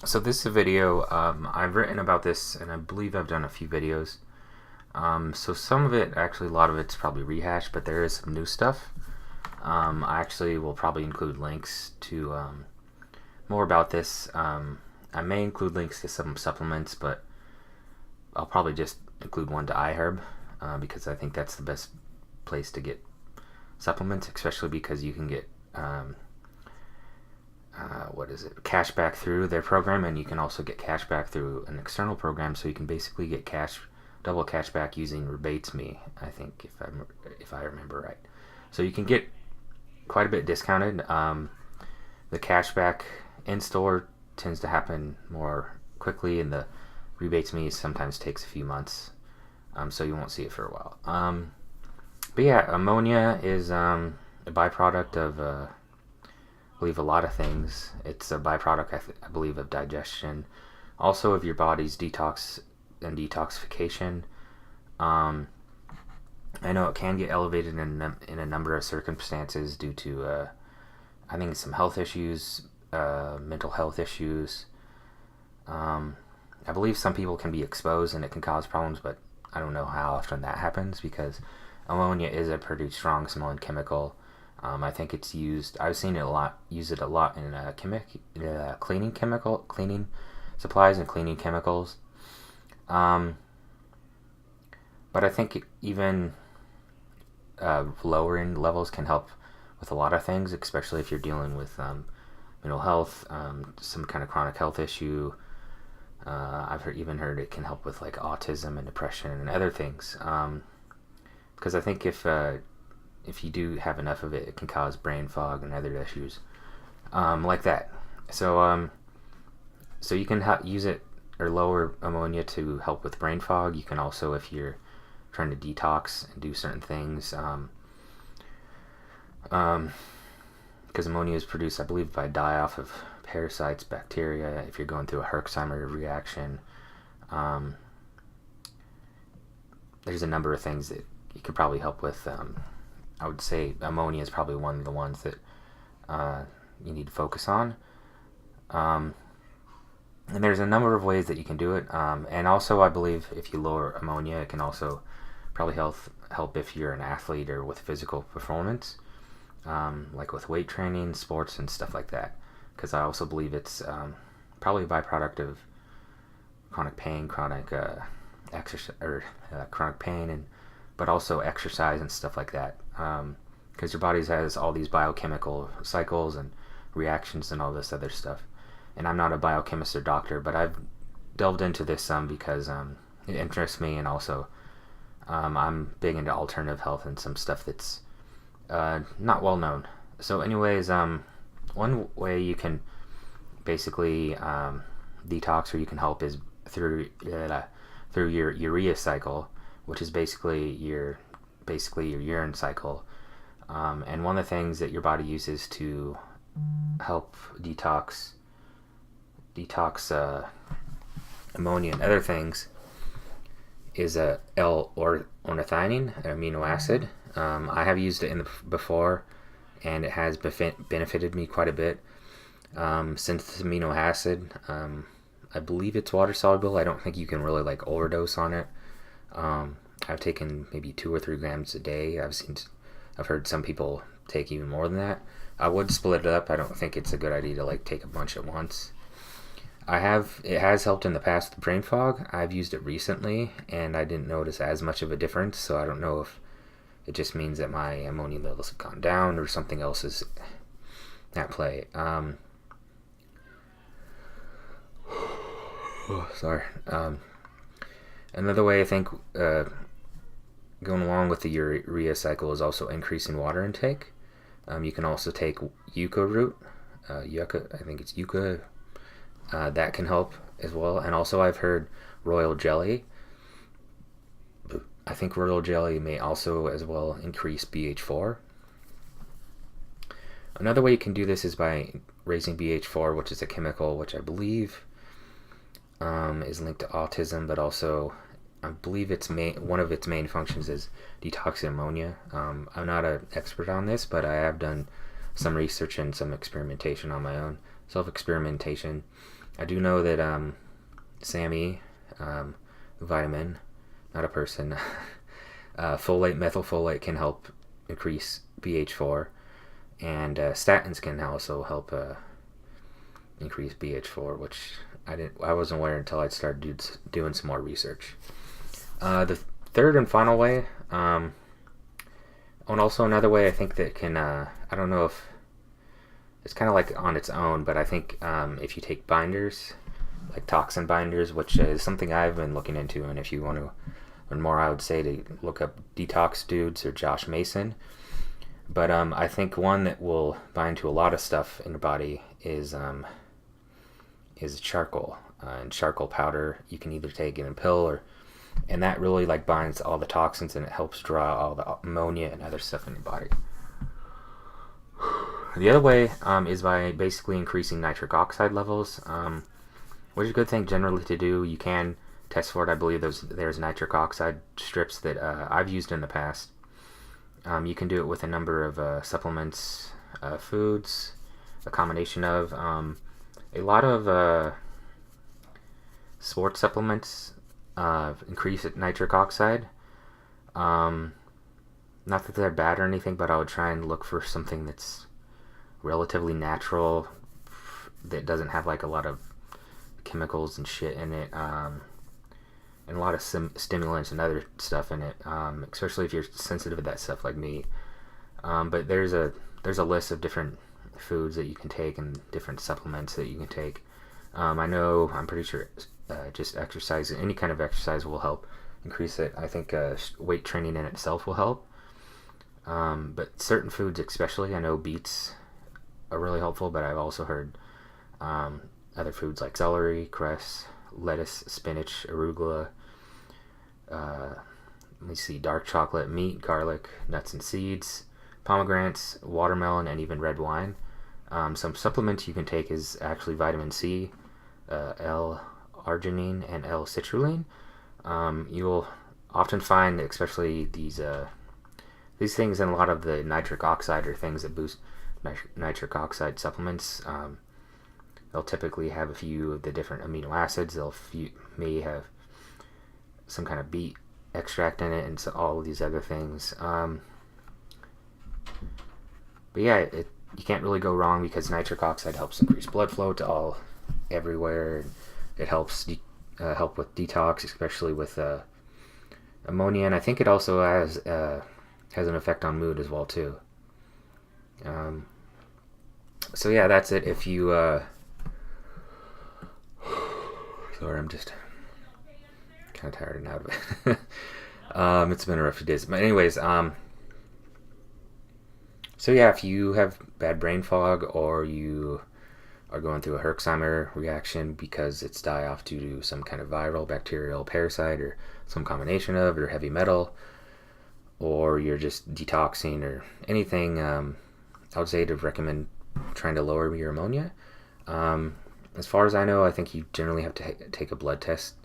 So this is a video, I've written about this, and I believe I've done a few videos. So some of it, actually a lot of it's probably rehashed, but there is some new stuff. I actually will probably include links to more about this. I may include links to some supplements, but I'll probably just include one to iHerb, because I think that's the best place to get supplements, especially because you can get cash back through their program, and you can also get cash back through an external program. So you can basically get double cash back using Rebates Me, I think, if I remember right. So you can get quite a bit discounted. The cashback in store tends to happen more quickly, and the Rebates Me sometimes takes a few months, so you won't see it for a while. But yeah, ammonia is a byproduct of I believe a lot of things. It's a byproduct, I believe, of digestion, also of your body's detox and detoxification. I know it can get elevated in a number of circumstances due to, I think, some health issues, mental health issues. I believe some people can be exposed and it can cause problems, but I don't know how often that happens because ammonia is a pretty strong smelling chemical. I think it's used. I've seen it use it a lot in cleaning supplies and cleaning chemicals. But I think even lowering levels can help with a lot of things, especially if you're dealing with mental health, some kind of chronic health issue. I've even heard it can help with like autism and depression and other things. Because I think if you do have enough of it, it can cause brain fog and other issues like that. So you can use it or lower ammonia to help with brain fog. You can also, if you're trying to detox and do certain things, because ammonia is produced, I believe, by die-off of parasites, bacteria. If you're going through a Herxheimer reaction, there's a number of things that you could probably help with. I would say ammonia is probably one of the ones that you need to focus on. And there's a number of ways that you can do it. And also, I believe if you lower ammonia, it can also probably help if you're an athlete or with physical performance, like with weight training, sports, and stuff like that. Because I also believe it's probably a byproduct of chronic pain, chronic pain, but also exercise and stuff like that. Because your body has all these biochemical cycles and reactions and all this other stuff. And I'm not a biochemist or doctor, but I've delved into this some because it interests me, and also I'm big into alternative health and some stuff that's not well known. So anyways, one way you can basically detox, or you can help, is through your urea cycle, which is basically your urine cycle. And one of the things that your body uses to help detox ammonia and other things is L-ornithine, an amino acid. I have used it before, and it has benefited me quite a bit. Since this amino acid, I believe it's water soluble. I don't think you can really like overdose on it. I've taken maybe 2 or 3 grams a day. I've heard some people take even more than that. I would split it up. I don't think it's a good idea to like take a bunch at once. It has helped in the past with brain fog. I've used it recently, and I didn't notice as much of a difference. So I don't know if it just means that my ammonia levels have gone down or something else is at play. Sorry. Another way I think going along with the urea cycle is also increasing water intake. You can also take yucca root. Yucca, I think it's yucca. That can help as well. And also I've heard royal jelly. I think royal jelly may also as well increase BH4. Another way you can do this is by raising BH4, which is a chemical which I believe is linked to autism, but also I believe one of its main functions is detoxing ammonia. I'm not an expert on this, but I have done some research and some experimentation on my own, self-experimentation. I do know that SAMe, vitamin, not a person, folate, methylfolate can help increase BH4, and statins can also help increase BH4, which I wasn't aware until I started doing some more research. The third and final way, and also another way I think that can, I don't know if it's kind of like on its own, but I think if you take binders, like toxin binders, which is something I've been looking into, and if you want to learn more, I would say to look up Detox Dudes or Josh Mason. But I think one that will bind to a lot of stuff in your body is charcoal, and charcoal powder. You can either take it in a pill, and that really like binds all the toxins, and it helps draw all the ammonia and other stuff in your body. The other way is by basically increasing nitric oxide levels, which is a good thing generally to do. You can test for it. I believe there's nitric oxide strips that I've used in the past. You can do it with a number of supplements, foods, a combination of a lot of sports supplements increase nitric oxide. Not that they're bad or anything, but I would try and look for something that's relatively natural, that doesn't have like a lot of chemicals and shit in it, and a lot of stimulants and other stuff in it, especially if you're sensitive to that stuff like me. But there's a list of different foods that you can take and different supplements that you can take. I'm pretty sure just exercise, any kind of exercise will help increase it. I think weight training in itself will help. But certain foods especially, I know beets are really helpful, but I've also heard other foods like celery, cress, lettuce, spinach, arugula, dark chocolate, meat, garlic, nuts and seeds, pomegranates, watermelon, and even red wine. Some supplements you can take is actually vitamin C, L-arginine, and L-citrulline. You will often find, especially these things in a lot of the nitric oxide or things that boost nitric oxide supplements. They'll typically have a few of the different amino acids. May have some kind of beet extract in it, and so all of these other things. But yeah, you can't really go wrong, because nitric oxide helps increase blood flow to everywhere. It helps help with detox, especially with ammonia, and I think it also has an effect on mood as well too. So yeah, that's it. If you sorry, I'm just kind of tired and out of it. It's been a rough few days, but anyways, so yeah, if you have bad brain fog, or you are going through a Herxheimer reaction because it's die off due to some kind of viral, bacterial, parasite, or some combination of, or heavy metal, or you're just detoxing or anything, I would say to recommend trying to lower your ammonia. As far as I know, I think you generally have to take a blood test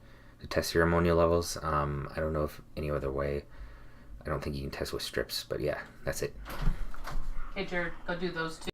to test your ammonia levels. I don't know if any other way. I don't think you can test with strips, but yeah, that's it. Hey Jared, go do those two.